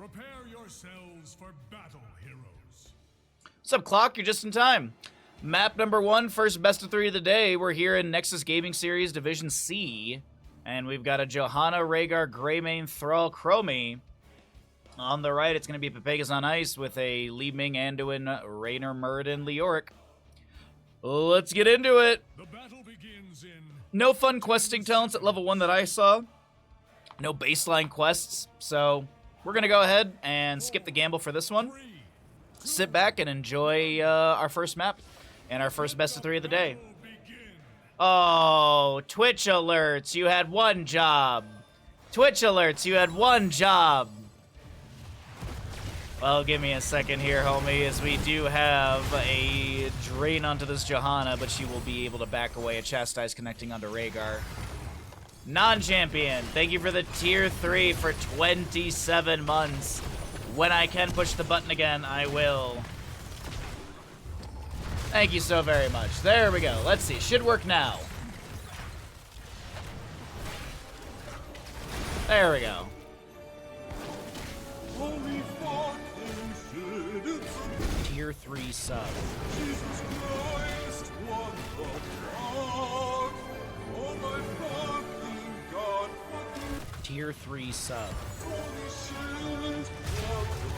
Prepare yourselves for battle, heroes. What's up, Clock? You're just in time. Map number 1, first best of 3 of the day. We're here in Nexus Gaming Series Division C. And we've got a Johanna, Rhaegar, Greymane, Thrall, Chromie. On the right, it's going to be Pepegas on ice with a Li Ming, Anduin, Raynor, Muradin, Leoric. Let's get into it. The battle begins in... No fun questing talents at level 1 that I saw. No baseline quests. So we're going to go ahead and skip the gamble for this one. Sit back and enjoy our first map and our first best of 3 of the day. Oh, Twitch alerts. You had one job. Twitch alerts. You had one job. Well, give me a second here, homie, as we do have a drain onto this Johanna, but she will be able to back away. A Chastise connecting onto Rhaegar. Non-champion, thank you for the tier 3 for 27 months. When I can push the button again, I will. Thank you so very much. There we go. Let's see. Should work now. There we go. Tier 3 sub. Jesus Christ, what the fuck? Oh my fucking god, fucking... Tier 3 sub. Holy shit, what the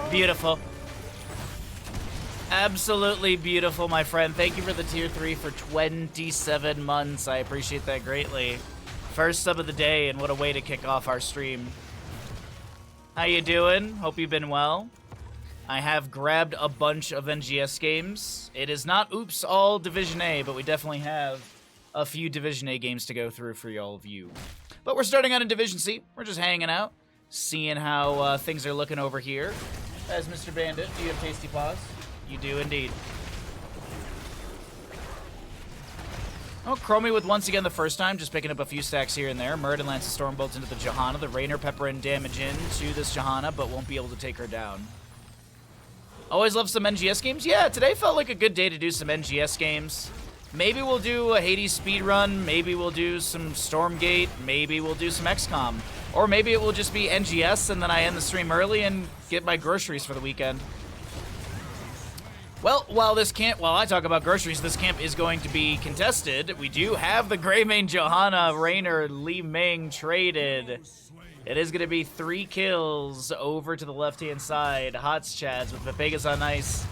fuck? Beautiful. Absolutely beautiful, my friend. Thank you for the tier 3 for 27 months. I appreciate that greatly. First sub of the day, and what a way to kick off our stream. How you doing? Hope you've been well. I have grabbed a bunch of NGS games. It is not, oops, all Division A, but we definitely have a few Division A games to go through for all of you. But we're starting out in Division C. We're just hanging out, seeing how things are looking over here. As Mr. Bandit, do you have Tasty Paws? You do indeed. Oh, Chromie with once again the first time, just picking up a few stacks here and there. Muradin lances Stormbolts into the Johanna. The Raynor pepper and damage into this Johanna, but won't be able to take her down. Always love some NGS games. Yeah, today felt like a good day to do some NGS games. Maybe we'll do a Hades speedrun. Maybe we'll do some Stormgate. Maybe we'll do some XCOM. Or maybe it will just be NGS and then I end the stream early and get my groceries for the weekend. Well, while I talk about groceries, this camp is going to be contested. We do have the Greymane, Johanna, Raynor, Li Ming traded. It is going to be 3 kills over to the left-hand side. Hots Chads with Pepegas on ice.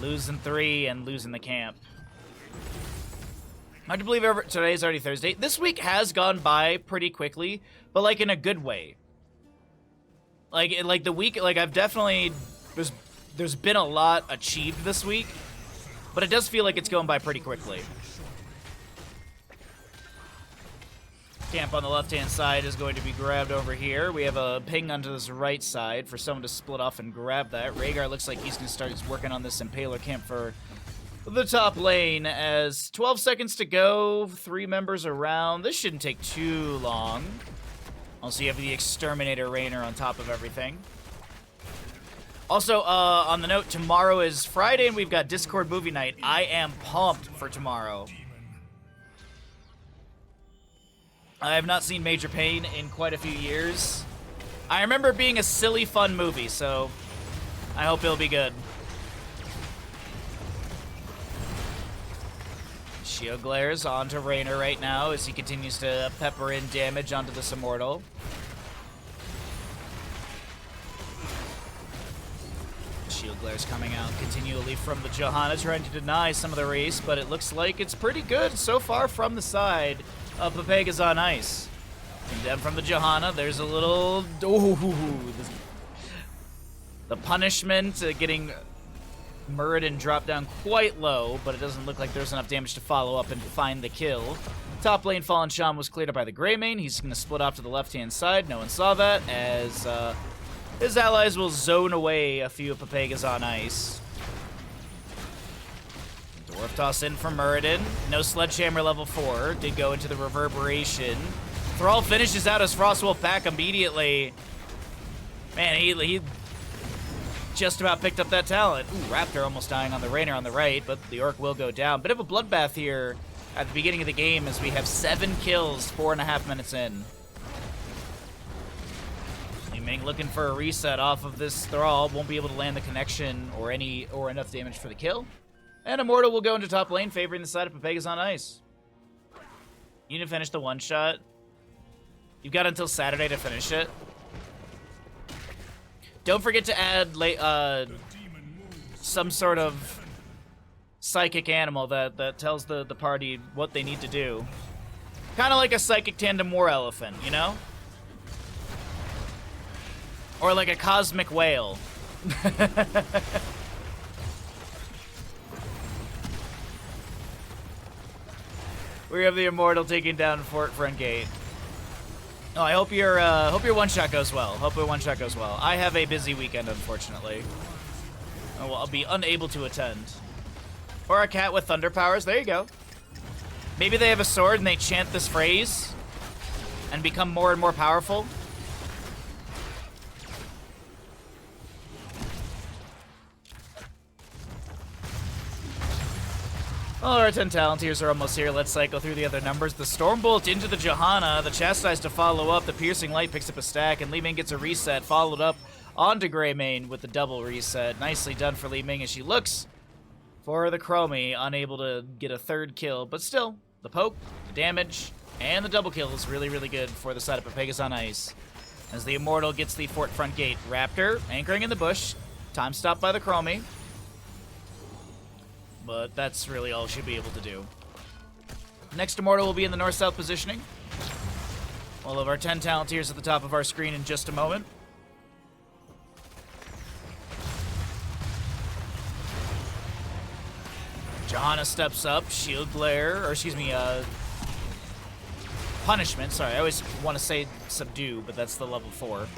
Losing 3 and losing the camp. Hard to believe today's already Thursday. This week has gone by pretty quickly, but like in a good way. Like the week, like I've definitely, there's been a lot achieved this week, but it does feel like it's going by pretty quickly. Camp on the left-hand side is going to be grabbed over here. We have a ping onto this right side for someone to split off and grab that. Rhaegar looks like he's going to start working on this Impaler camp for the top lane as 12 seconds to go. 3 members around. This shouldn't take too long. Also, you have the Exterminator Raynor on top of everything. Also, on the note, tomorrow is Friday and we've got Discord movie night. I am pumped for tomorrow. I have not seen Major Pain in quite a few years. I remember it being a silly, fun movie, so I hope it'll be good. Shield glares onto Raynor right now as he continues to pepper in damage onto this Immortal. Shield glares coming out continually from the Johanna, trying to deny some of the race, but it looks like it's pretty good so far from the side of Pepegas on ice. Condemned from the Johanna. There's a little... Ooh, the punishment, getting Muradin dropped down quite low, but it doesn't look like there's enough damage to follow up and find the kill. Top lane Fallen Shaman was cleared up by the Greymane. He's going to split off to the left-hand side. No one saw that, as his allies will zone away a few of Pepegas on ice. Dwarf toss in for Muradin. No Sledgehammer level 4. Did go into the Reverberation. Thrall finishes out his Frostwolf back immediately. Man, he just about picked up that talent. Ooh, Raptor almost dying on the Raynor on the right, but the Orc will go down. Bit of a bloodbath here at the beginning of the game as we have 7 kills, 4.5 minutes in. Ming looking for a reset off of this Thrall. Won't be able to land the connection or enough damage for the kill. And Immortal will go into top lane, favoring the side of Pepegas on ice. You need to finish the one-shot. You've got until Saturday to finish it. Don't forget to add some sort of psychic animal that tells the party what they need to do. Kind of like a psychic tandem war elephant, you know? Or like a cosmic whale. We have the Immortal taking down Fort Front Gate. Oh, I hope your one-shot goes well. Hope your one-shot goes well. I have a busy weekend, unfortunately. Oh, well, I'll be unable to attend. Or a cat with thunder powers. There you go. Maybe they have a sword and they chant this phrase and become more and more powerful. Well, our 10 Talontiers are almost here. Let's cycle through the other numbers. The Stormbolt into the Johanna. The Chastise to follow up. The Piercing Light picks up a stack, and Li Ming gets a reset, followed up onto Greymane with the double reset. Nicely done for Li Ming as she looks for the Chromie, unable to get a third kill. But still, the poke, the damage, and the double kill is really, really good for the side of Pepegas on ice. As the Immortal gets the Fort Front Gate. Raptor anchoring in the bush. Time stopped by the Chromie. But that's really all she'll be able to do. Next Immortal will be in the north-south positioning. We'll have our 10 Talontiers at the top of our screen in just a moment. Johanna steps up, shield glare, or excuse me, punishment. Sorry, I always want to say subdue, but that's the level 4.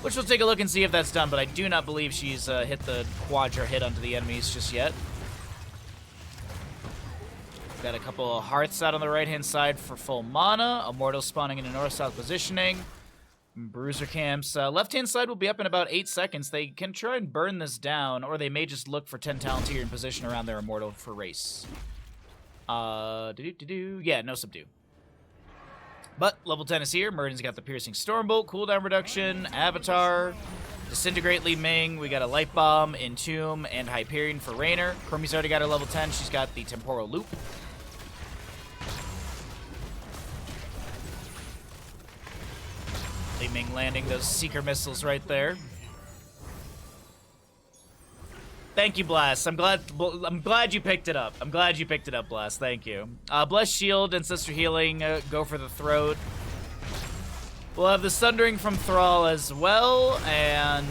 Which we'll take a look and see if that's done, but I do not believe she's hit the quadra hit onto the enemies just yet. Got a couple of hearths out on the right-hand side for full mana. Immortal spawning in a north-south positioning. Bruiser camps. Left-hand side will be up in about 8 seconds. They can try and burn this down, or they may just look for 10 Talontier in position around their Immortal for race. Yeah, no subdue. But level 10 is here. Murden's got the Piercing Stormbolt, cooldown reduction, Avatar, Disintegrate Li Ming. We got a Light Bomb, Entomb, and Hyperion for Raynor. Chromie's already got her level 10. She's got the Temporal Loop. Li Ming landing those Seeker missiles right there. Thank you, Blast. I'm glad you picked it up. I'm glad you picked it up, Blast. Thank you. Bless Shield and Sister Healing go for the throat. We'll have the Sundering from Thrall as well, and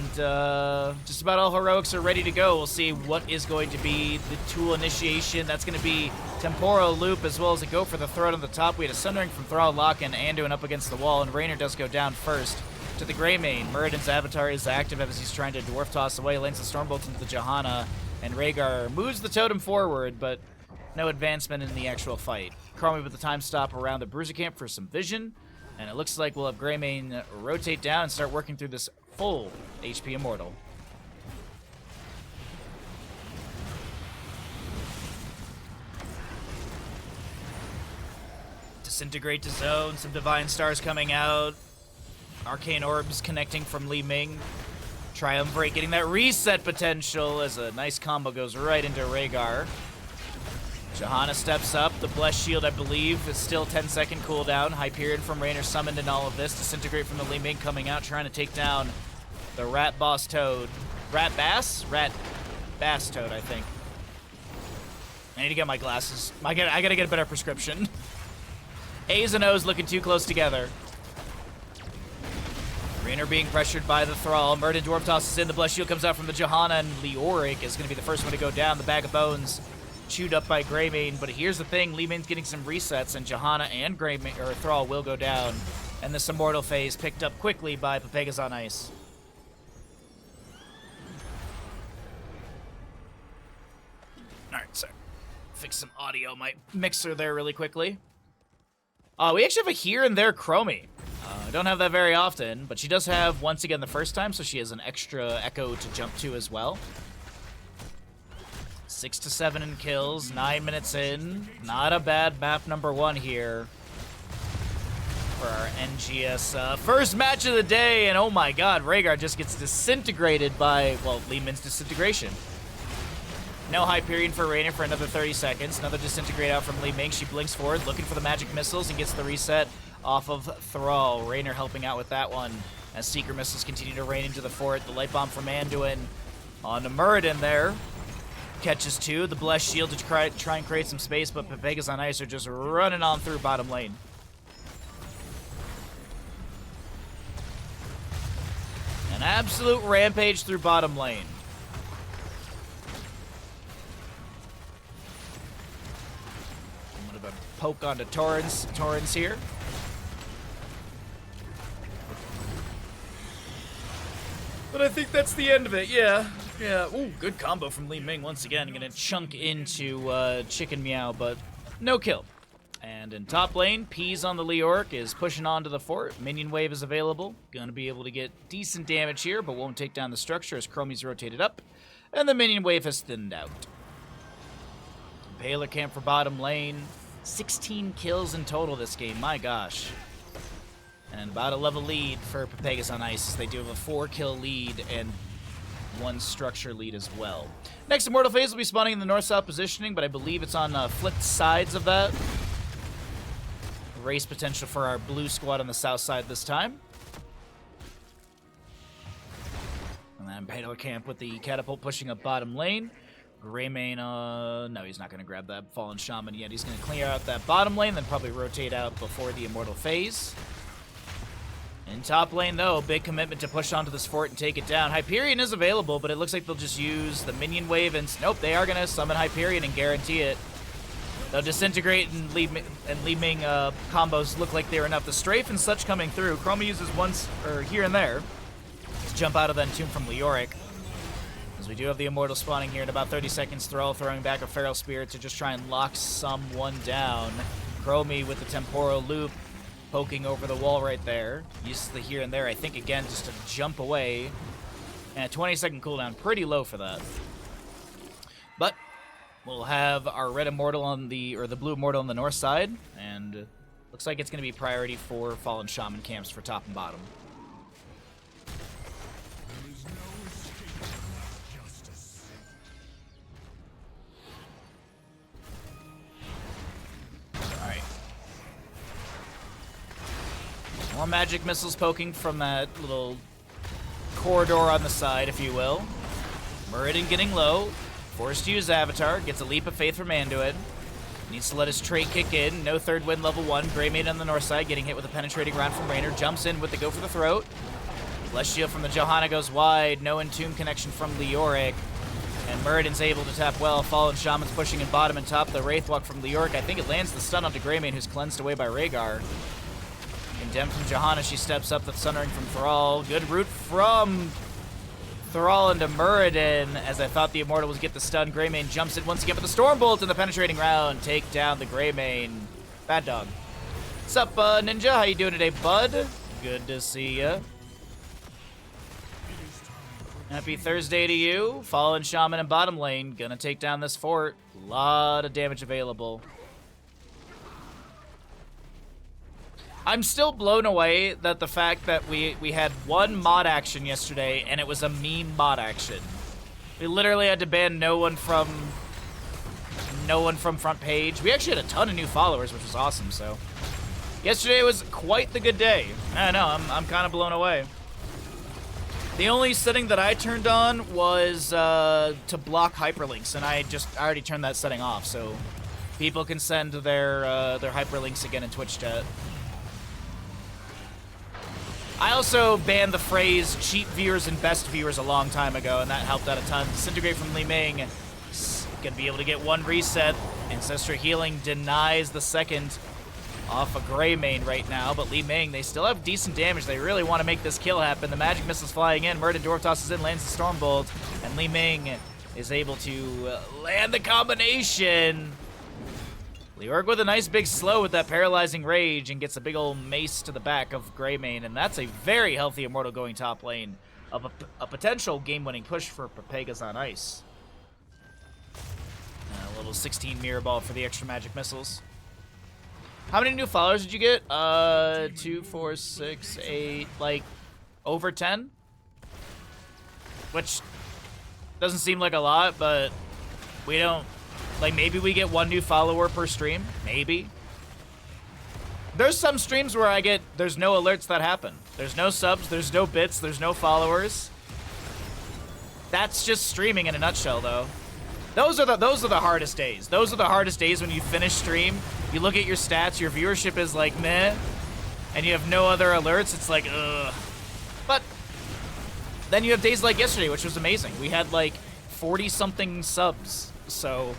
just about all heroics are ready to go. We'll see what is going to be the tool initiation. That's going to be Temporal Loop as well as a go for the throat on the top. We had a Sundering from Thrall lock and Anduin up against the wall, and Raynor does go down first to the Greymane. Muradin's Avatar is active as he's trying to Dwarf Toss away, lands the Stormbolt into the Johanna, and Rhaegar moves the totem forward, but no advancement in the actual fight. Chromie with the time stop around the Bruiser camp for some vision. And it looks like we'll have Greymane rotate down and start working through this full HP Immortal. Disintegrate to zone, some Divine Stars coming out. Arcane Orbs connecting from Li Ming. Triumvirate getting that reset potential as a nice combo goes right into Rhaegar. Johanna steps up. The Blessed Shield, I believe, is still 10-second cooldown. Hyperion from Raynor summoned in all of this. Disintegrate from the Li Ming coming out, trying to take down the Rat Boss Toad. Rat Bass? Rat Bass Toad, I think. I need to get my glasses. I gotta get a better prescription. A's and O's looking too close together. Raynor being pressured by the Thrall. Murden Dwarf tosses in. The Blessed Shield comes out from the Johanna, and Leoric is going to be the first one to go down. The Bag of Bones chewed up by Greymane, but here's the thing, Li Ming's getting some resets, and Johanna and Greymane, or Thrall will go down, and this Immortal phase picked up quickly by Pepegas on ice. Alright, sorry. Fix some audio, my mixer there really quickly. We actually have a here and there Chromie. I don't have that very often, but she does have, once again, the first time, so she has an extra Echo to jump to as well. 6 to 7 in kills, 9 minutes in. Not a bad map number 1 here. for our NGS first match of the day, and oh my god, Rhaegar just gets disintegrated by, well, Li Ming's disintegration. No Hyperion for Raynor for another 30 seconds. Another disintegrate out from Li Ming. She blinks forward, looking for the magic missiles, and gets the reset off of Thrall. Raynor helping out with that one as Seeker missiles continue to rain into the fort. The light bomb from Anduin on to Muradin there. Catches two. The Blessed Shield to try and create some space, but Pepegas on Ice are just running on through bottom lane. An absolute rampage through bottom lane. Poke onto Torrens here. But I think that's the end of it, yeah. Ooh, good combo from Li Ming once again. Gonna chunk into Chicken Meow, but no kill. And in top lane, Peas on the Leoric is pushing onto the fort. Minion wave is available. Gonna be able to get decent damage here, but won't take down the structure as Chromie's rotated up. And the minion wave has thinned out. Baylor camp for bottom lane. 16 kills in total this game, my gosh. And about a level lead for Pepegas on Ice, as they do have a 4-kill lead and 1 structure lead as well. Next Immortal phase will be spawning in the north-south positioning, but I believe it's on flipped sides of that. Race potential for our blue squad on the south side this time. And then Baylor camp with the catapult pushing up bottom lane. Greymane, no, he's not going to grab that Fallen Shaman yet. He's going to clear out that bottom lane, then probably rotate out before the Immortal phase. In top lane, though, big commitment to push onto this fort and take it down. Hyperion is available, but it looks like they'll just use the minion wave, and nope, they are going to summon Hyperion and guarantee it. They'll disintegrate and Li Ming combos look like they're enough. The strafe and such coming through. Chroma uses once, or here and there, to jump out of that tomb from Leoric. We do have the Immortal spawning here in about 30 seconds. Thrall throwing back a Feral Spirit to just try and lock someone down. Chromie with the Temporal Loop poking over the wall right there. Uses the here and there, I think, again, just to jump away. And a 20-second cooldown, pretty low for that. But we'll have our red Immortal on the, or the blue Immortal on the north side. And looks like it's going to be priority for Fallen Shaman camps for top and bottom. More magic missiles poking from that little corridor on the side, if you will. Muradin getting low. Forced to use Avatar. Gets a Leap of Faith from Anduin. Needs to let his trait kick in. No third wind level 1. Greymane on the north side getting hit with a penetrating round from Raynor. Jumps in with the go for the throat. Blessed Shield from the Johanna goes wide. No Entomb connection from Leoric. And Muradin's able to tap well. Fallen Shaman's pushing in bottom and top. The Wraithwalk from Leoric. I think it lands the stun onto Greymane, who's cleansed away by Rhaegar. Condemned from Johanna, she steps up the Sundering from Thrall. Good root from Thrall into Muradin, as I thought the Immortal was get the stun. Greymane jumps in once again with the Stormbolt and the penetrating round. Take down the Greymane. Bad dog. What's up, Ninja? How you doing today, bud? Good to see ya. Happy Thursday to you. Fallen Shaman in bottom lane. Gonna take down this fort. Lot of damage available. I'm still blown away that the fact that we had one mod action yesterday and it was a meme mod action. We literally had to ban no one from front page. We actually had a ton of new followers, which was awesome. So yesterday was quite the good day. I know, I'm kind of blown away. The only setting that I turned on was to block hyperlinks, and I already turned that setting off, so people can send their hyperlinks again in Twitch chat. I also banned the phrase cheap viewers and best viewers a long time ago, and that helped out a ton. Disintegrate from Li Ming. Gonna be able to get one reset. Ancestral Healing denies the second off a Greymane right now, but Li Ming, they still have decent damage. They really want to make this kill happen. The magic missile's flying in. Muradin Dwarf tosses in, lands the Stormbolt, and Li Ming is able to land the combination. Leoric with a nice big slow with that paralyzing rage and gets a big old mace to the back of Greymane, and that's a very healthy Immortal going top lane of a potential game-winning push for Pepegas on Ice. A little 16 mirror ball for the extra magic missiles. How many new followers did you get? 2, 4, 6, 8, like over 10? Which doesn't seem like a lot, but we don't, like maybe we get 1 new follower per stream, maybe. There's some streams where there's no alerts that happen. There's no subs, there's no bits, there's no followers. That's just streaming in a nutshell, though. Those are the hardest days. Those are the hardest days when you finish stream, you look at your stats, your viewership is like meh, and you have no other alerts. It's like, ugh. But then you have days like yesterday, which was amazing. We had like 40-something subs. So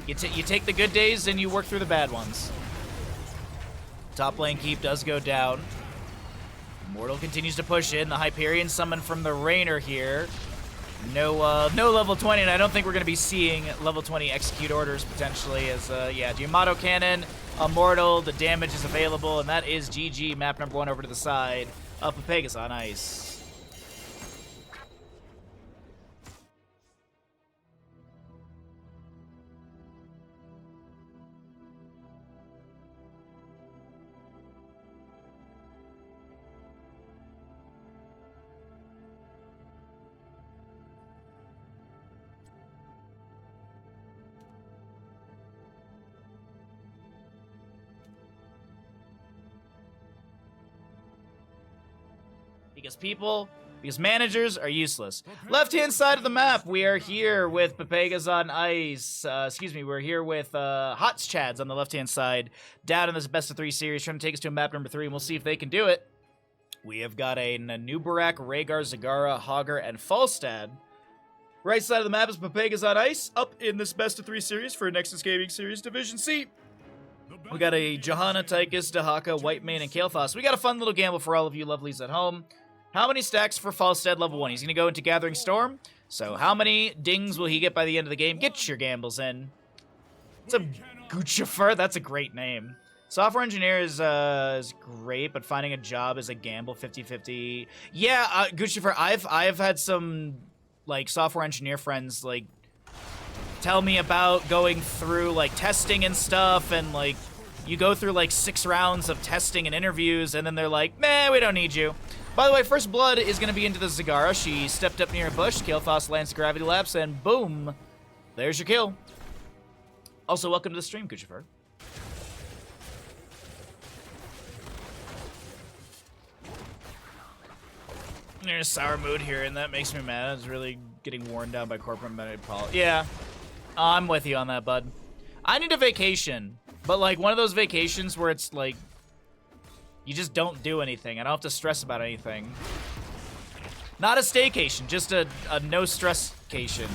you take the good days and you work through the bad ones. Top lane keep does go down. Immortal continues to push in. The Hyperion summon from the Rainer here. No level 20, and I don't think we're going to be seeing level 20 execute orders potentially as, yeah, Yamato Cannon, Immortal, the damage is available, and that is GG, map number 1 over to the side of Pepegas on ice. Because managers are useless. Left-hand side of the map, we are here with Pepegas on ice. We're here with Hots Chads on the left-hand side. Down in this best-of-3 series, trying to take us to map number 3, and we'll see if they can do it. We have got a Nanubarak, Rhaegar, Zagara, Hogger, and Falstad. Right side of the map is Pepegas on ice, up in this best-of-3 series for Nexus Gaming Series Division C. We got a Johanna, Tychus, Dahaka, Whitemane, and Kael'thas. We got a fun little gamble for all of you lovelies at home. How many stacks for Falstad level 1? He's going to go into Gathering Storm. So how many dings will he get by the end of the game? Get your gambles in. It's a Guccifer. That's a great name. Software engineer is great, but finding a job is a gamble, 50-50. Yeah, Guccifer, I've had some like software engineer friends like tell me about going through like testing and stuff, and like you go through like 6 rounds of testing and interviews, and then they're like, "Meh, we don't need you." By the way, First Blood is going to be into the Zagara. She stepped up near a bush. Kael'thas lands the Gravity Lapse, and boom, there's your kill. Also, welcome to the stream, Guccifer. There's a sour mood here, and that makes me mad. It's really getting worn down by corporate politics. Yeah, I'm with you on that, bud. I need a vacation, but like one of those vacations where it's like, you just don't do anything. I don't have to stress about anything. Not a staycation, just a no-stress-cation.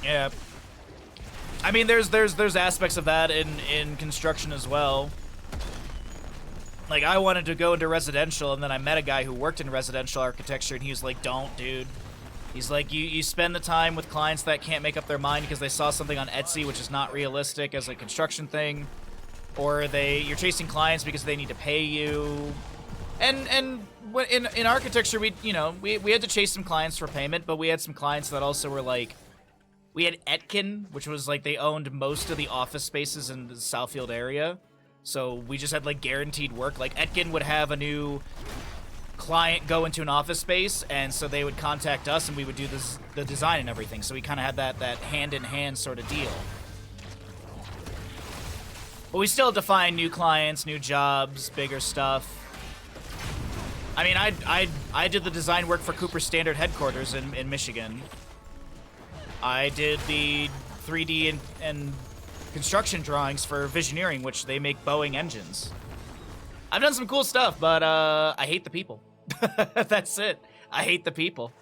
Yeah. I mean, there's aspects of that in construction as well. Like, I wanted to go into residential, and then I met a guy who worked in residential architecture, and he was like, don't, dude. He's like, you spend the time with clients that can't make up their mind because they saw something on Etsy, which is not realistic as a construction thing. Or you're chasing clients because they need to pay you. And in architecture, we had to chase some clients for payment, but we had some clients that also were like, we had Etkin, which was like they owned most of the office spaces in the Southfield area. So we just had like guaranteed work. Like Etkin would have a new client go into an office space, and so they would contact us, and we would do the design and everything. So we kind of had that hand-in-hand sort of deal. But we still had to find new clients, new jobs, bigger stuff. I mean, I did the design work for Cooper Standard headquarters in Michigan. I did the 3D and construction drawings for Visioneering, which they make Boeing engines. I've done some cool stuff, but I hate the people. That's it. I hate the people.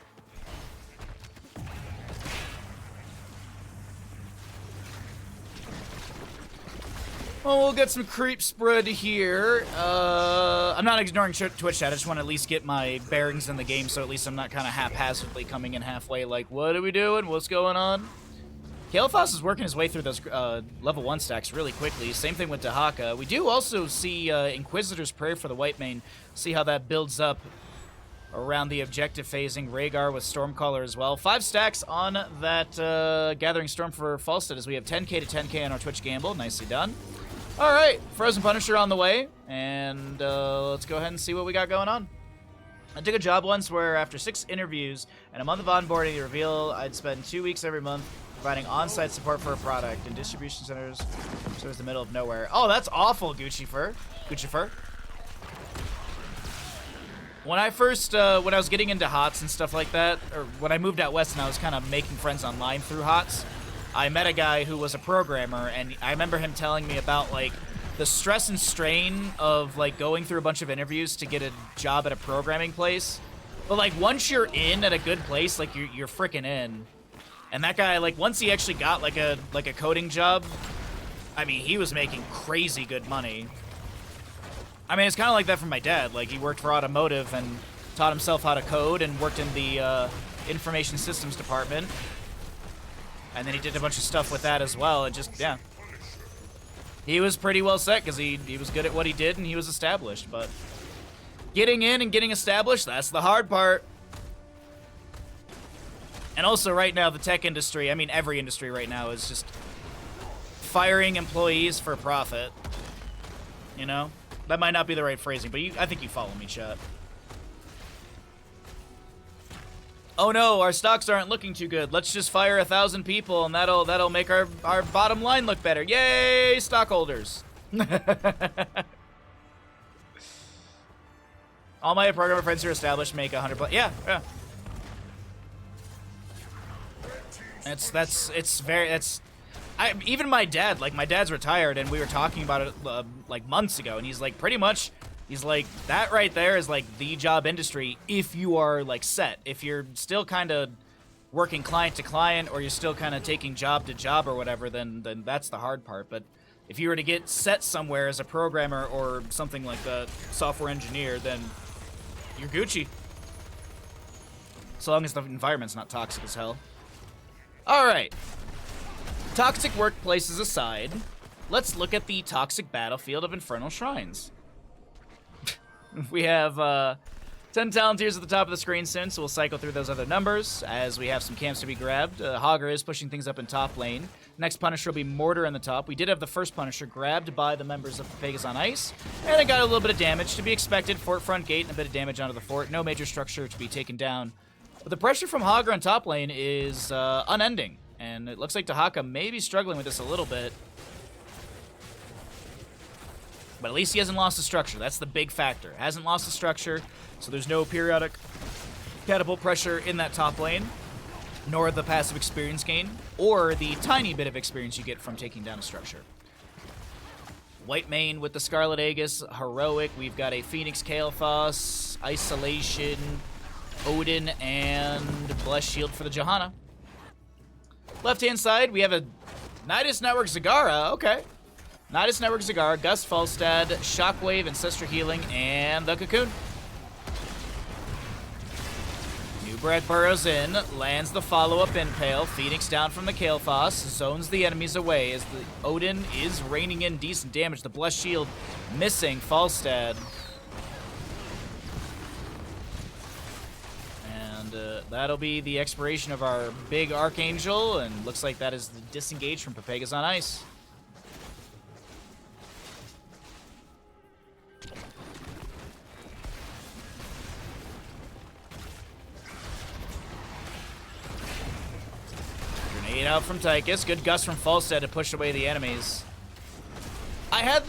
Well, we'll get some creep spread here. I'm not ignoring Twitch chat. I just want to at least get my bearings in the game, so at least I'm not kind of haphazardly coming in halfway like, what are we doing? What's going on? Kael'thas is working his way through those level 1 stacks really quickly. Same thing with Dahaka. We do also see Inquisitor's Prayer for the white main. See how that builds up around the objective phasing. Rhaegar with Stormcaller as well. 5 stacks on that Gathering Storm for Falstad as we have 10k to 10k on our Twitch Gamble. Nicely done. All right, Frozen Punisher on the way, and let's go ahead and see what we got going on. I took a job once where after 6 interviews and a month of onboarding, the reveal I'd spend 2 weeks every month providing on-site support for a product in distribution centers, so it was the middle of nowhere. Oh, that's awful, Gucci Fur. Gucci Fur. When I first, when I was getting into HOTS and stuff like that, or when I moved out west and I was kind of making friends online through HOTS, I met a guy who was a programmer, and I remember him telling me about, like, the stress and strain of, like, going through a bunch of interviews to get a job at a programming place. But, like, once you're in at a good place, like, you're freaking in. And that guy, like, once he actually got, like a coding job, I mean, he was making crazy good money. I mean, it's kind of like that for my dad. Like, he worked for automotive and taught himself how to code and worked in the information systems department. And then he did a bunch of stuff with that as well. And just, yeah. He was pretty well set because he was good at what he did and he was established. But getting in and getting established, that's the hard part. And also right now, the tech industry, I mean every industry right now, is just firing employees for profit. You know? That might not be the right phrasing, but I think you follow me, chat. Oh no, our stocks aren't looking too good. Let's just fire 1,000 people and that'll make our bottom line look better. Yay, stockholders. All my programmer friends who are established make 100+. Yeah. Even my dad, like, my dad's retired, and we were talking about it, like, months ago, and he's like, pretty much, he's like, that right there is, like, the job industry if you are, like, set. If you're still kind of working client to client, or you're still kind of taking job to job or whatever, then that's the hard part. But if you were to get set somewhere as a programmer or something like that, software engineer, then you're Gucci. So long as the environment's not toxic as hell. All right. Toxic workplaces aside, let's look at the toxic battlefield of Infernal Shrines. We have 10 Talonteers at the top of the screen soon, so we'll cycle through those other numbers as we have some camps to be grabbed. Hogger is pushing things up in top lane. Next Punisher will be Mortar in the top. We did have the first Punisher grabbed by the members of Pepegas on ice, and it got a little bit of damage to be expected. Fort front gate and a bit of damage onto the fort. No major structure to be taken down. But the pressure from Hogger on top lane is unending, and it looks like Dahaka may be struggling with this a little bit. But at least he hasn't lost the structure. That's the big factor. Hasn't lost the structure, so there's no periodic catapult pressure in that top lane, nor the passive experience gain, or the tiny bit of experience you get from taking down a structure. White main with the Scarlet Aegis, Heroic. We've got a Phoenix Kael'thas, Isolation, Odin, and Blessed Shield for the Johanna. Left-hand side, we have a Nidus Network Zagara. Okay. Nidus Network Zagara, Gus Falstad, Shockwave, Ancestral Healing, and the Cocoon. New Bread burrows in, lands the follow-up Impale. Phoenix down from the Kael'thas, zones the enemies away as the Odin is raining in decent damage. The Blessed Shield missing Falstad. That'll be the expiration of our big Archangel, and looks like that is disengaged from Pepegas on ice. Grenade out from Tychus. Good gust from Falstad to push away the enemies. I had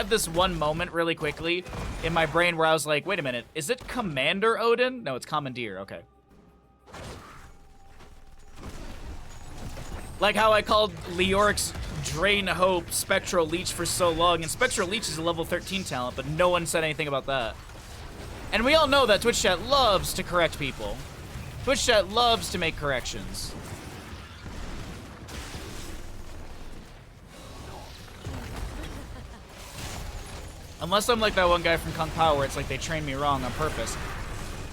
this one moment really quickly in my brain where I was like, wait a minute, is it Commander Odin? No, it's Commandeer, okay. Like how I called Leoric's Drain Hope Spectral Leech for so long, and Spectral Leech is a level 13 talent, but no one said anything about that. And we all know that Twitch chat loves to correct people. Twitch chat loves to make corrections. Unless I'm like that one guy from Kung Pao where it's like they trained me wrong on purpose.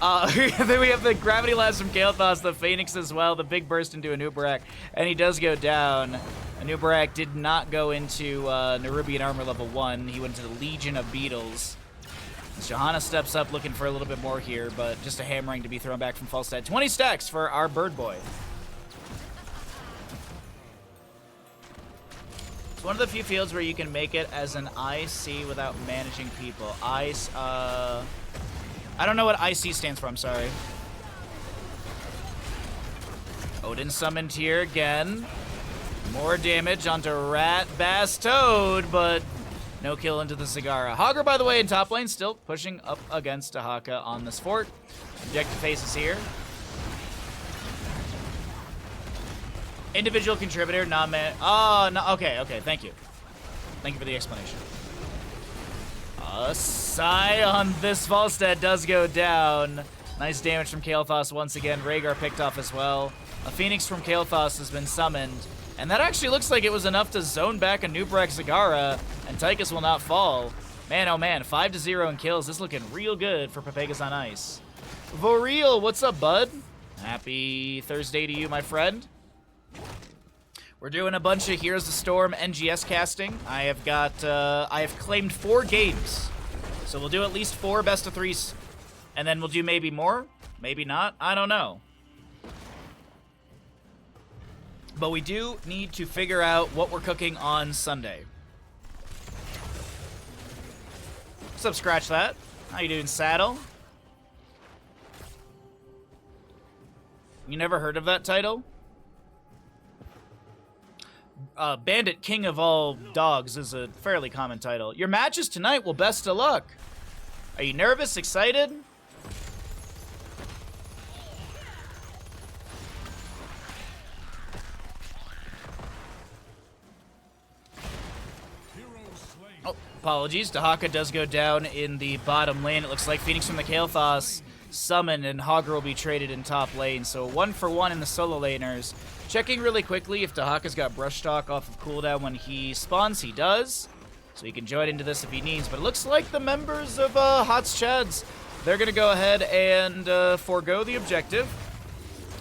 Then we have the Gravity Blast from Kael'thas, the Phoenix as well, the big burst into Anubarak, and he does go down. Anubarak did not go into Nerubian Armor level 1. He went to the Legion of Beetles. Johanna steps up looking for a little bit more here, but just a hammering to be thrown back from Falstad. 20 stacks for our Bird Boy. It's one of the few fields where you can make it as an IC without managing people. I don't know what IC stands for, I'm sorry. Odin summoned here again. More damage onto Rat Bass Toad, but no kill into the Zagara. Hogger, by the way, in top lane, still pushing up against Dahaka on this fort. Objective phases here. Individual contributor, non-man. Oh, no, okay, thank you. Thank you for the explanation. A sigh on this Falstad does go down. Nice damage from Kael'thas once again. Rhaegar picked off as well. A Phoenix from Kael'thas has been summoned. And that actually looks like it was enough to zone back a Nubrak Zagara, and Tychus will not fall. Man, oh man, 5-0 in kills. This is looking real good for Pepegas on ice. Voreel, what's up, bud? Happy Thursday to you, my friend. We're doing a bunch of Heroes of Storm NGS casting. I have claimed 4 games. So we'll do at least 4 best of 3s. And then we'll do maybe more, maybe not, I don't know. But we do need to figure out what we're cooking on Sunday. What's up, Scratch That? How you doing, Saddle? You never heard of that title? Bandit King of All Dogs is a fairly common title. Your matches tonight, well, best of luck. Are you nervous, excited? Oh, apologies. Dahaka does go down in the bottom lane. It looks like Phoenix from the Kael'thas summoned, and Hogger will be traded in top lane. So 1-for-1 in the solo laners. Checking really quickly if Dahaka's got Brush Talk off of cooldown when he spawns. He does. So he can join into this if he needs. But it looks like the members of Hots Chads, they're going to go ahead and forego the objective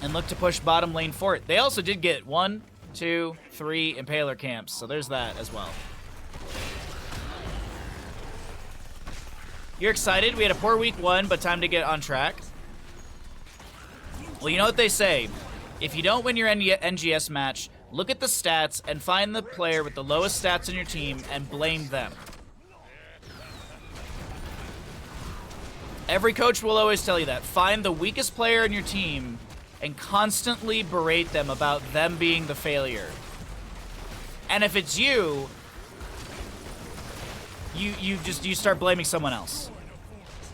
and look to push bottom lane fort. They also did get 1, 2, 3 Impaler camps. So there's that as well. You're excited? We had a poor week 1, but time to get on track. Well, you know what they say. If you don't win your NGS match, look at the stats and find the player with the lowest stats on your team and blame them. Every coach will always tell you that. Find the weakest player in your team and constantly berate them about them being the failure. And if it's you, you start blaming someone else.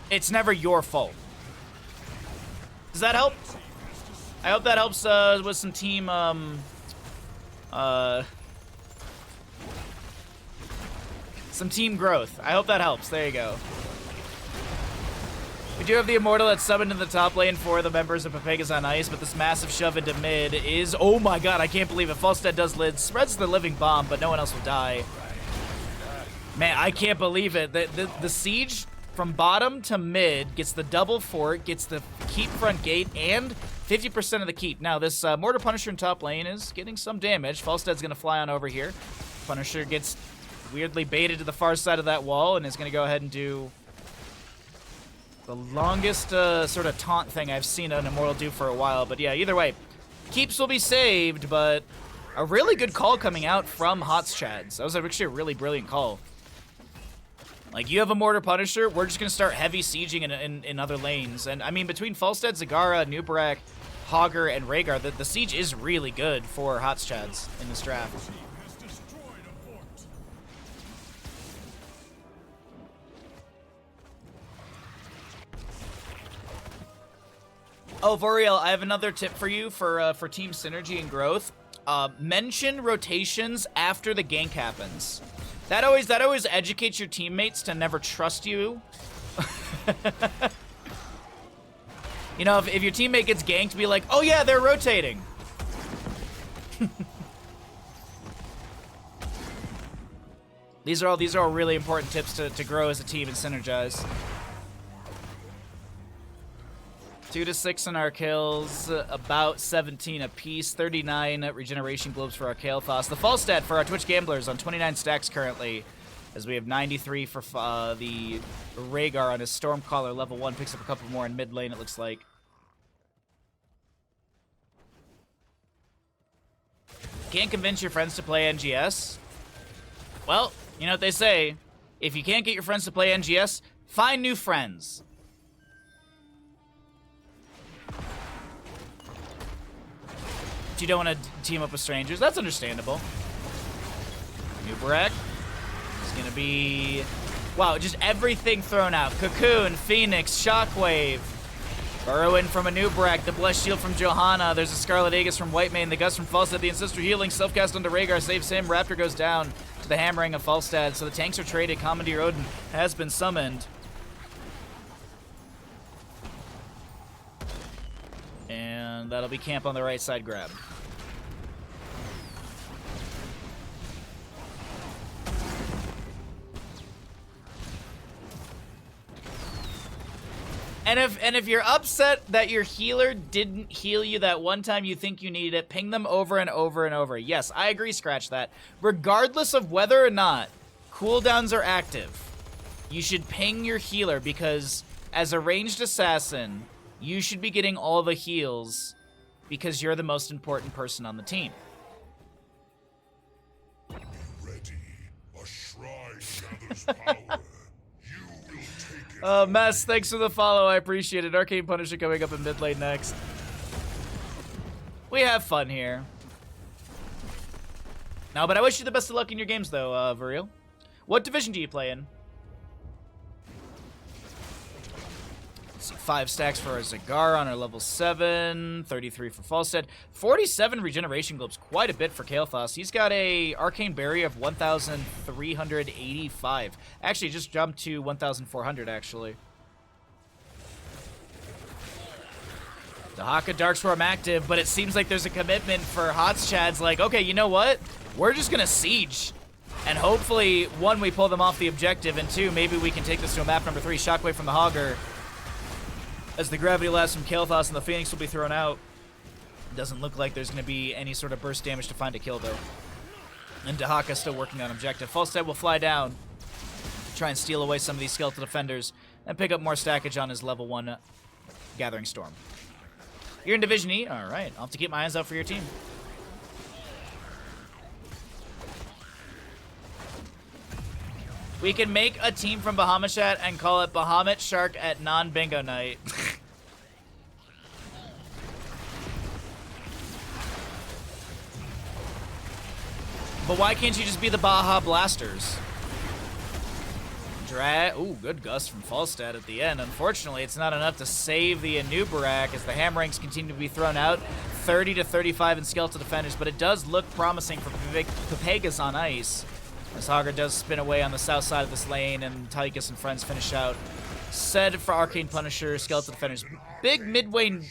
It's never your fault. Does that help? I hope that helps with some team some team growth. I hope that helps. There you go. We do have the Immortal that's summoned in the top lane for the members of Pepegas on Ice, but this massive shove into mid is, oh my god, I can't believe it. Falstad does lid, spreads the living bomb, but no one else will die. Man, I can't believe it. The siege from bottom to mid gets the double fort, gets the keep front gate, and 50% of the keep. Now, this Mortar Punisher in top lane is getting some damage. Falstad's going to fly on over here. Punisher gets weirdly baited to the far side of that wall and is going to go ahead and do the longest sort of taunt thing I've seen an Immortal do for a while. But yeah, either way, keeps will be saved, but a really good call coming out from Hots Chads. That was actually a really brilliant call. Like, you have a Mortar Punisher, we're just going to start heavy sieging in other lanes. And, I mean, between Falstad, Zagara, Nubarak, Hogger, and Rhaegar, the siege is really good for Hots Chads in this draft. Oh, Voriel, I have another tip for you for team synergy and growth. Mention rotations after the gank happens. That always educates your teammates to never trust you. You know, if your teammate gets ganked, be like, oh yeah, they're rotating. These are all really important tips to grow as a team and synergize. 2 to 6 on our kills, about 17 apiece, 39 regeneration globes for our Kael'thas. The fall stat for our Twitch gamblers on 29 stacks currently, as we have 93 for the Rhaegar on his Stormcaller level 1, picks up a couple more in mid lane, it looks like. Can't convince your friends to play NGS? Well, you know what they say. If you can't get your friends to play NGS, find new friends. You don't want to team up with strangers. That's understandable. Nubarak is going to be... Wow, just everything thrown out. Cocoon, Phoenix, Shockwave. Burrow in from a Nubarak. The Blessed Shield from Johanna. There's a Scarlet Aegis from Whitemane. The Gust from Falstad. The Ancestral Healing. Self-cast onto Rhaegar saves him. Raptor goes down to the Hammering of Falstad. So the tanks are traded. Commandeer Odin has been summoned. And that'll be camp on the right side grab. And if you're upset that your healer didn't heal you that one time you think you needed it, ping them over and over and over. Yes, I agree, scratch that. Regardless of whether or not cooldowns are active, you should ping your healer because as a ranged assassin, you should be getting all the heals because you're the most important person on the team. Ready. A shrine gathers power. You will take it. Mess, thanks for the follow. I appreciate it. Arcane Punisher coming up in mid lane next. We have fun here. No, but I wish you the best of luck in your games, though, Variel. What division do you play in? Let's see, 5 stacks for our Zagara on our level 7, 33 for Falstad, 47 regeneration globes, quite a bit for Kael'thas. He's got a arcane barrier of 1,385. Actually, just jumped to 1,400, actually. Dahaka Darkstorm active, but it seems like there's a commitment for Hots Chad's like, okay, you know what? We're just gonna siege. And hopefully, 1, we pull them off the objective, and 2, maybe we can take this to a map number 3. Shockwave from the Hogger. As the Gravity Blast from Kael'thas and the Phoenix will be thrown out. Doesn't look like there's going to be any sort of burst damage to find a kill, though. And Dahaka still working on objective. Falstad will fly down. Try and steal away some of these skeletal defenders. And pick up more stackage on his level 1 Gathering Storm. You're in Division E? Alright, I'll have to keep my eyes out for your team. We can make a team from Bahamut chat and call it Bahamut Shark at non-bingo night. But why can't you just be the Baja Blasters? Ooh, good gust from Falstad at the end. Unfortunately, it's not enough to save the Anubarak as the Hammerings continue to be thrown out. 30 to 35 in skeletal defenders, but it does look promising for Pepegas on ice. As Hogger does spin away on the south side of this lane, and Tychus and friends finish out. Said for Arcane Punisher, Skeletal Defenders. Big mid lane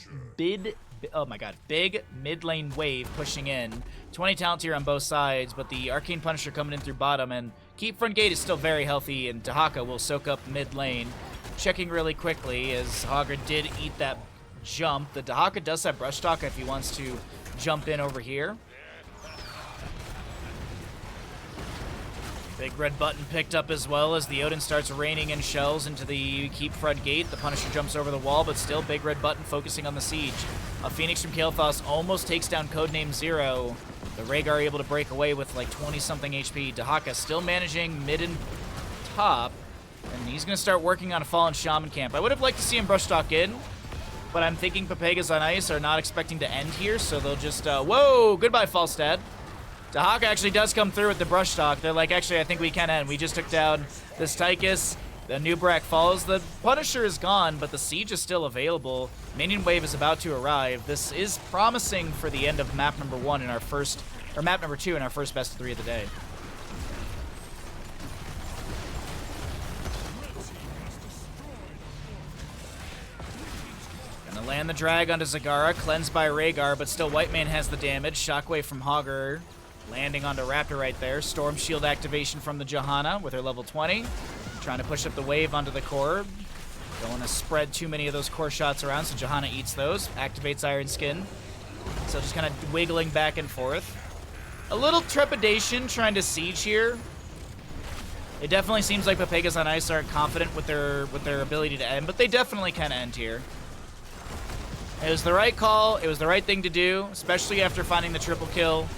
wave pushing in. 20 talent here on both sides, but the Arcane Punisher coming in through bottom, and Keep Front Gate is still very healthy, and Dahaka will soak up mid lane. Checking really quickly, as Hogger did eat that jump. The Dahaka does have Brush Talk if he wants to jump in over here. Big red button picked up as well as the Odin starts raining in shells into the Keep Front Gate. The Punisher jumps over the wall, but still big red button focusing on the siege. A Phoenix from Kael'thas almost takes down Codename Zero. The Rhaegar able to break away with like 20-something HP. Dahaka still managing mid and top, and he's going to start working on a Fallen Shaman camp. I would have liked to see him brush talk in, but I'm thinking Pepegas on ice are not expecting to end here, so they'll just, whoa, goodbye Falstad. Dahaka actually does come through with the brush talk. They're like, actually, I think we can end. We just took down this Tychus. The Nubarak falls. The Punisher is gone, but the siege is still available. Minion wave is about to arrive. This is promising for the end of map number 1 in our first, or map number 2 in our first best of 3 of the day. Gonna land the drag onto Zagara, cleansed by Rhaegar, but still Whitemane has the damage. Shockwave from Hogger. Landing onto Raptor right there. Storm Shield activation from the Johanna with her level 20. Trying to push up the wave onto the core. Don't want to spread too many of those core shots around, so Johanna eats those, activates Iron Skin. So just kind of wiggling back and forth. A little trepidation trying to siege here. It definitely seems like Pepegas on Ice aren't confident with their ability to end, but they definitely can end here. It was the right call. It was the right thing to do, especially after finding the triple kill.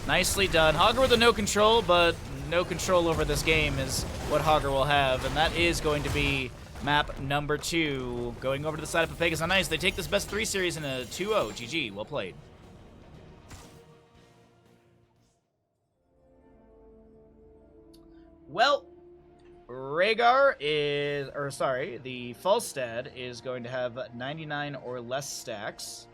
Nicely done. Hogger with a no control, but no control over this game is what Hogger will have, and that is going to be map number 2. Going over to the side of Pepegas on Ice. They take this best 3 series in a 2-0. GG. Well played. Well, Rhaegar is, the Falstad is going to have 99 or less stacks.